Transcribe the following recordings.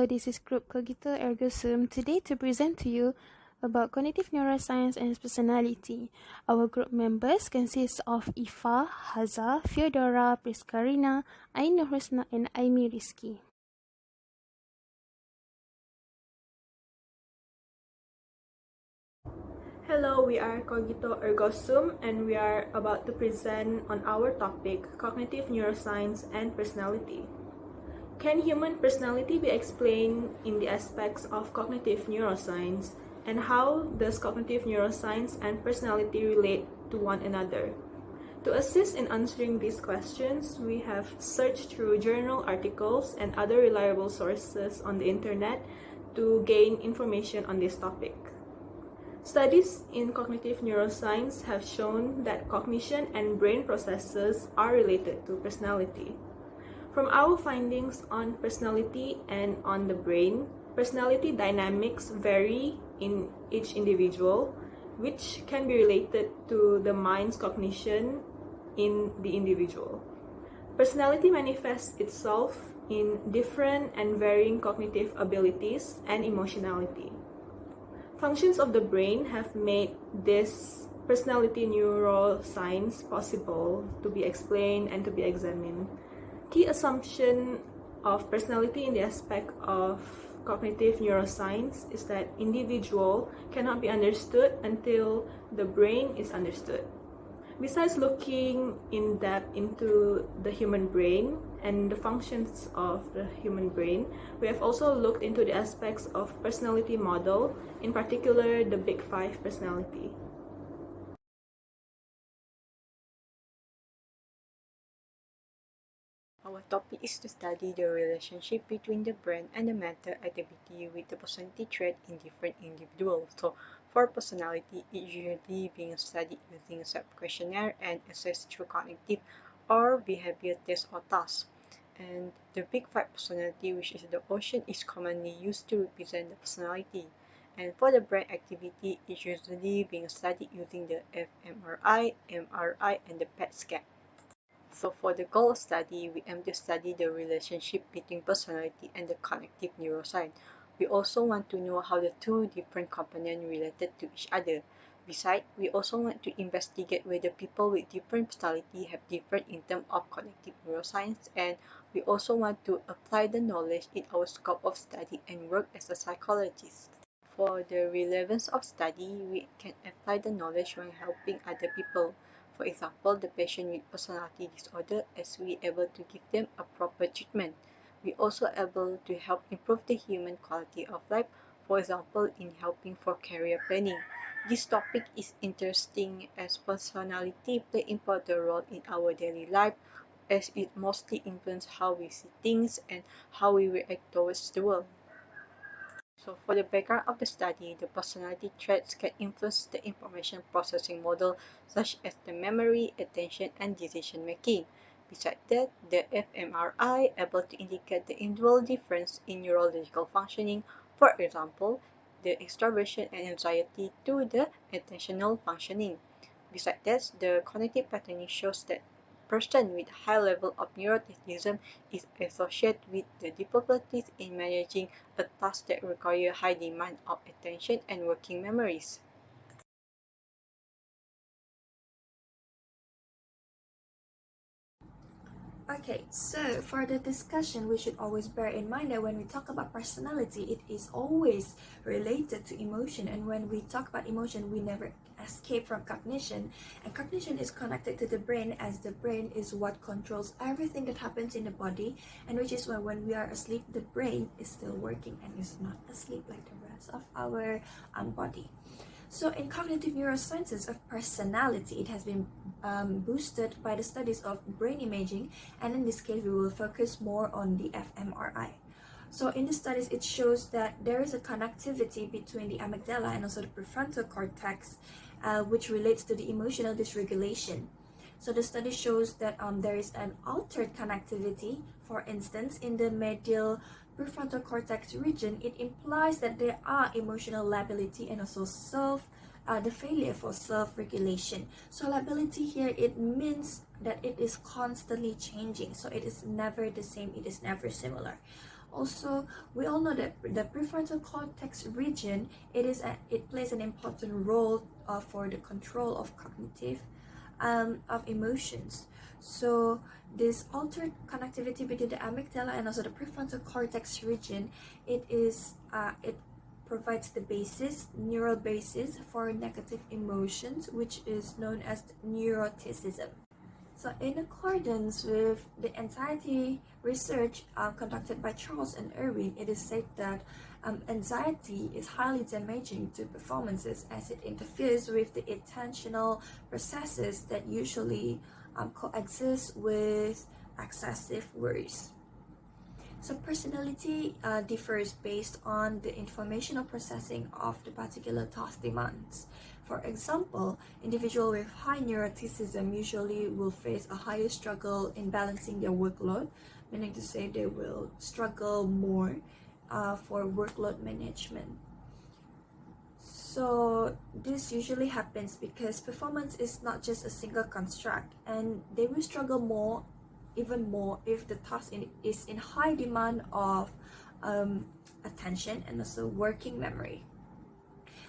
this is Group Cogito, Ergo today to present to you about cognitive neuroscience and personality. Our group members consist of Ifa, Haza, Fyodora, Priskarina, Aina Husna, and Aimi Rizki. Hello, we are Cogito Ergo and we are about to present on our topic, cognitive neuroscience and personality. Can human personality be explained in the aspects of cognitive neuroscience? And how does cognitive neuroscience and personality relate to one another? To assist in answering these questions, we have searched through journal articles and other reliable sources on the internet to gain information on this topic. Studies in cognitive neuroscience have shown that cognition and brain processes are related to personality. From our findings on personality and on the brain, personality dynamics vary in each individual, which can be related to the mind's cognition in the individual. Personality manifests itself in different and varying cognitive abilities and emotionality. Functions of the brain have made this personality neuroscience possible to be explained and to be examined. Key assumption of personality in the aspect of cognitive neuroscience is that individual cannot be understood until the brain is understood. Besides looking in depth into the human brain and the functions of the human brain, we have also looked into the aspects of personality model, in particular the Big Five personality. Our topic is to study the relationship between the brain and the mental activity with the personality trait in different individuals. So, for personality, it usually being studied using a self-questionnaire and assessed through cognitive or behavior tests or tasks. And the Big Five personality, which is the ocean, is commonly used to represent the personality. And for the brain activity, it's usually being studied using the fMRI, MRI, and the PET scan. So for the goal of study, we aim to study the relationship between personality and the cognitive neuroscience. We also want to know how the two different components related to each other. Besides, we also want to investigate whether people with different personality have different in terms of cognitive neuroscience, and we also want to apply the knowledge in our scope of study and work as a psychologist. For the relevance of study, we can apply the knowledge when helping other people. For example, the patient with personality disorder, as we able to give them a proper treatment. We also able to help improve the human quality of life, for example, in helping for career planning. This topic is interesting as personality play important role in our daily life, as it mostly influences how we see things and how we react towards the world. So for the background of the study, the personality traits can influence the information processing model such as the memory, attention, and decision making. Besides that, the fMRI able to indicate the individual difference in neurological functioning, for example, the extroversion and anxiety to the attentional functioning. Besides that, the cognitive patterning shows that person with high level of neuroticism is associated with the difficulties in managing a task that require high demand of attention and working memories. Okay, so for the discussion, we should always bear in mind that when we talk about personality, it is always related to emotion. And when we talk about emotion, we never escape from cognition. And cognition is connected to the brain, as the brain is what controls everything that happens in the body. And which is why when we are asleep, the brain is still working and is not asleep like the rest of our body. So in cognitive neurosciences of personality, it has been boosted by the studies of brain imaging, and in this case we will focus more on the fMRI. So in the studies, it shows that there is a connectivity between the amygdala and also the prefrontal cortex, which relates to the emotional dysregulation. So the study shows that there is an altered connectivity. For instance, in the medial prefrontal cortex region, it implies that there are emotional lability and also the failure for self-regulation. So lability here, it means that it is constantly changing. So it is never the same, it is never similar. Also, we all know that the prefrontal cortex region, it plays an important role for the control of cognitive of emotions. So this altered connectivity between the amygdala and also the prefrontal cortex region, it provides the neural basis for negative emotions, which is known as neuroticism. So, in accordance with the anxiety research conducted by Charles and Irwin, it is said that anxiety is highly damaging to performances as it interferes with the attentional processes that usually coexist with excessive worries. So personality differs based on the informational processing of the particular task demands. For example, individuals with high neuroticism usually will face a higher struggle in balancing their workload, meaning to say they will struggle more for workload management. So this usually happens because performance is not just a single construct, and they will struggle even more if the task is in high demand of attention and also working memory.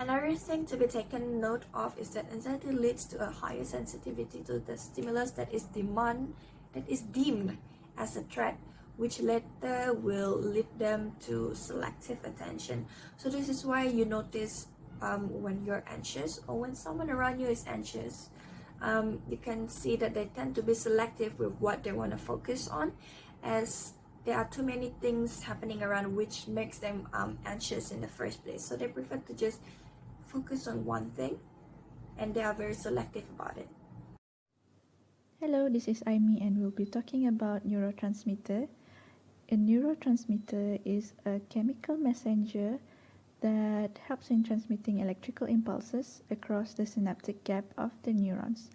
Another thing to be taken note of is that anxiety leads to a higher sensitivity to the stimulus that is deemed as a threat, which later will lead them to selective attention. So this is why you notice when you're anxious or when someone around you is anxious, you can see that they tend to be selective with what they want to focus on, as there are too many things happening around which makes them anxious in the first place. So they prefer to just focus on one thing, and they are very selective about it. Hello, this is Aimi and we'll be talking about neurotransmitter. A neurotransmitter is a chemical messenger that helps in transmitting electrical impulses across the synaptic gap of the neurons.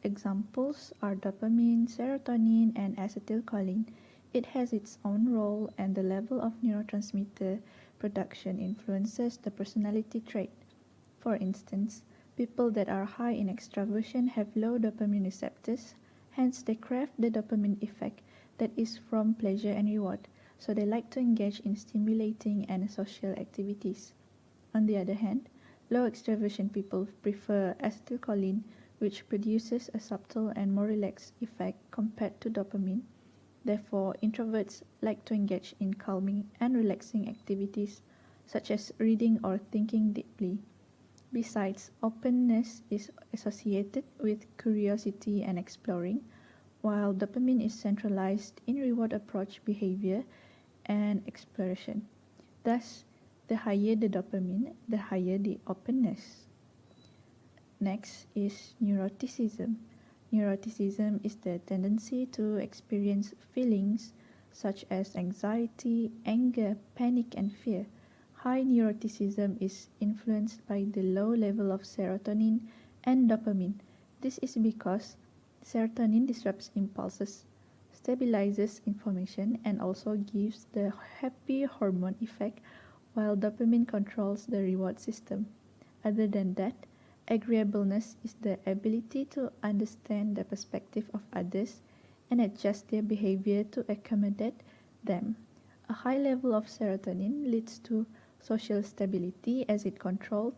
Examples are dopamine, serotonin, and acetylcholine. It has its own role, and the level of neurotransmitter production influences the personality trait. For instance, people that are high in extraversion have low dopamine receptors, hence they crave the dopamine effect that is from pleasure and reward, so they like to engage in stimulating and social activities. On the other hand, low extraversion people prefer acetylcholine, which produces a subtle and more relaxed effect compared to dopamine. Therefore, introverts like to engage in calming and relaxing activities, such as reading or thinking deeply. Besides, openness is associated with curiosity and exploring, while dopamine is centralized in reward approach behavior and exploration. Thus, the higher the dopamine, the higher the openness. Next is neuroticism. Neuroticism is the tendency to experience feelings such as anxiety, anger, panic, and fear. High neuroticism is influenced by the low level of serotonin and dopamine. This is because serotonin disrupts impulses, stabilizes information, and also gives the happy hormone effect, while dopamine controls the reward system. Other than that, agreeableness is the ability to understand the perspective of others and adjust their behavior to accommodate them. A high level of serotonin leads to social stability as it controls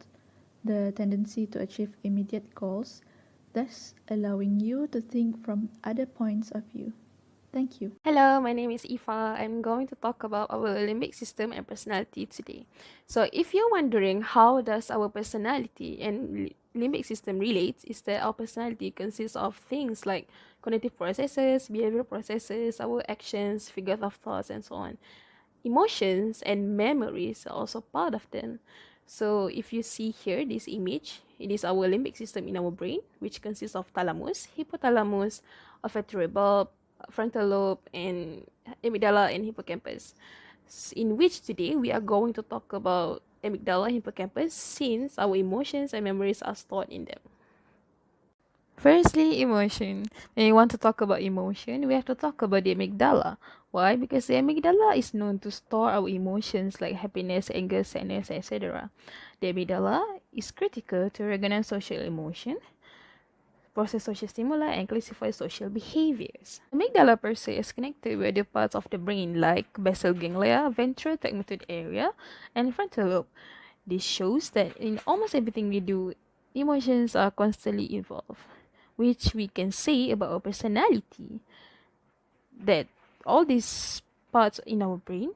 the tendency to achieve immediate goals, thus allowing you to think from other points of view. Thank you. Hello, my name is Ifa. I'm going to talk about our limbic system and personality today. So, if you're wondering how does our personality and limbic system relate, is that our personality consists of things like cognitive processes, behavioral processes, our actions, figures of thoughts, and so on. Emotions and memories are also part of them. So if you see here this image, it is our limbic system in our brain, which consists of thalamus, hypothalamus, olfactory bulb, frontal lobe, and amygdala and hippocampus. In which today we are going to talk about amygdala and hippocampus, since our emotions and memories are stored in them. Firstly, emotion. When you want to talk about emotion, we have to talk about the amygdala. Why? Because the amygdala is known to store our emotions like happiness, anger, sadness, etc. The amygdala is critical to recognize social emotion. process social stimuli, and classify social behaviors. The amygdala per se is connected with the parts of the brain like basal ganglia, ventral tegmental area, and frontal lobe. This shows that in almost everything we do, emotions are constantly involved, which we can say about our personality, that all these parts in our brain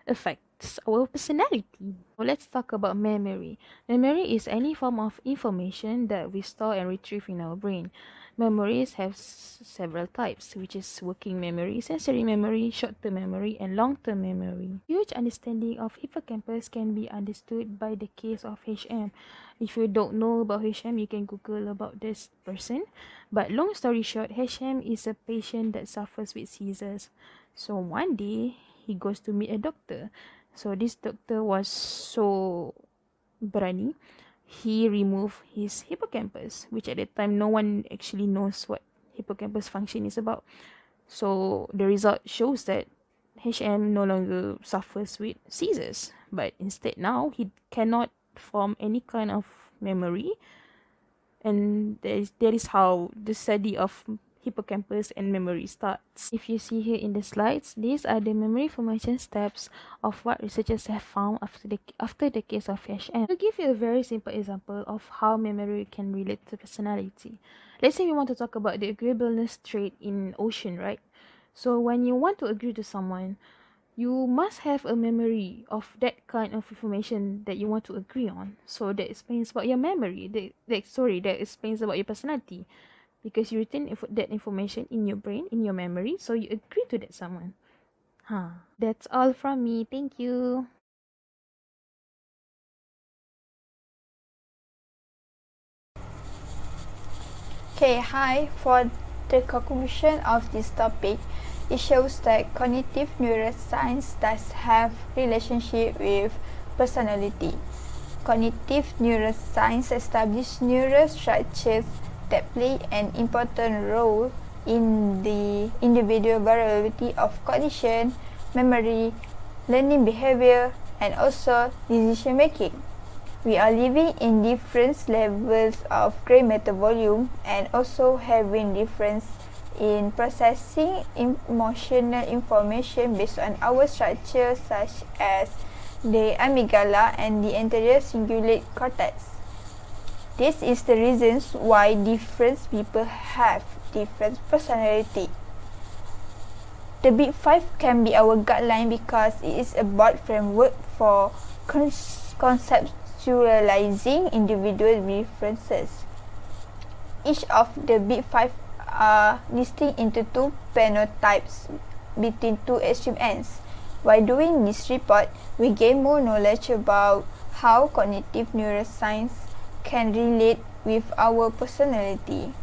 affects our personality. Well, let's talk about memory. Memory is any form of information that we store and retrieve in our brain. Memories have several types, which is working memory, sensory memory, short-term memory, and long-term memory. Huge understanding of hippocampus can be understood by the case of HM. If you don't know about HM, you can Google about this person. But long story short, HM is a patient that suffers with seizures. So one day, he goes to meet a doctor. So this doctor was so berani. He removed his hippocampus, which at that time no one actually knows what hippocampus function is about. So the result shows that HM no longer suffers with seizures, but instead now he cannot form any kind of memory, and that is how the study of hippocampus and memory starts. If you see here in the slides, these are the memory formation steps of what researchers have found after the case of HM. To give you a very simple example of how memory can relate to personality. Let's say we want to talk about the agreeableness trait in ocean, right? So when you want to agree to someone, you must have a memory of that kind of information that you want to agree on. So that explains about your memory. That explains about your personality, because you retain that information in your brain, in your memory, so you agree to that someone. That's all from me. Thank you. Okay, hi. For the conclusion of this topic, it shows that cognitive neuroscience does have relationship with personality. Cognitive neuroscience establishes neural structures that play an important role in the individual variability of cognition, memory, learning behavior, and also decision making. We are living in different levels of gray matter volume and also having difference in processing emotional information based on our structure such as the amygdala and the anterior cingulate cortex. This is the reasons why different people have different personality. The Big Five can be our guideline because it is a broad framework for conceptualizing individual differences. Each of the Big Five are distinct into two phenotypes between two extreme ends. By doing this report, we gain more knowledge about how cognitive neuroscience can relate with our personality.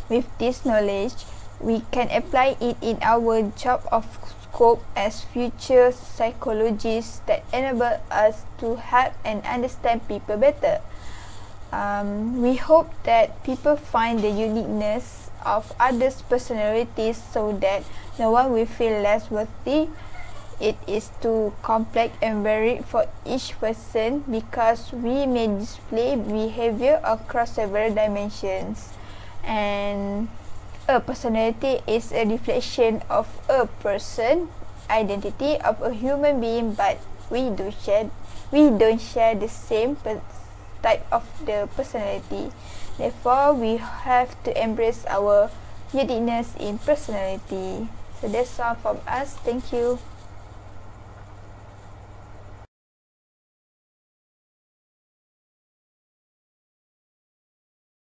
With this knowledge, we can apply it in our job of scope as future psychologists that enable us to help and understand people better. We hope that people find the uniqueness of others' personalities so that no one will feel less worthy. It is too complex and varied for each person because we may display behavior across several dimensions. And a personality is a reflection of a person, identity of a human being, but we don't share the same type of the personality. Therefore, we have to embrace our uniqueness in personality. So that's all from us. Thank you.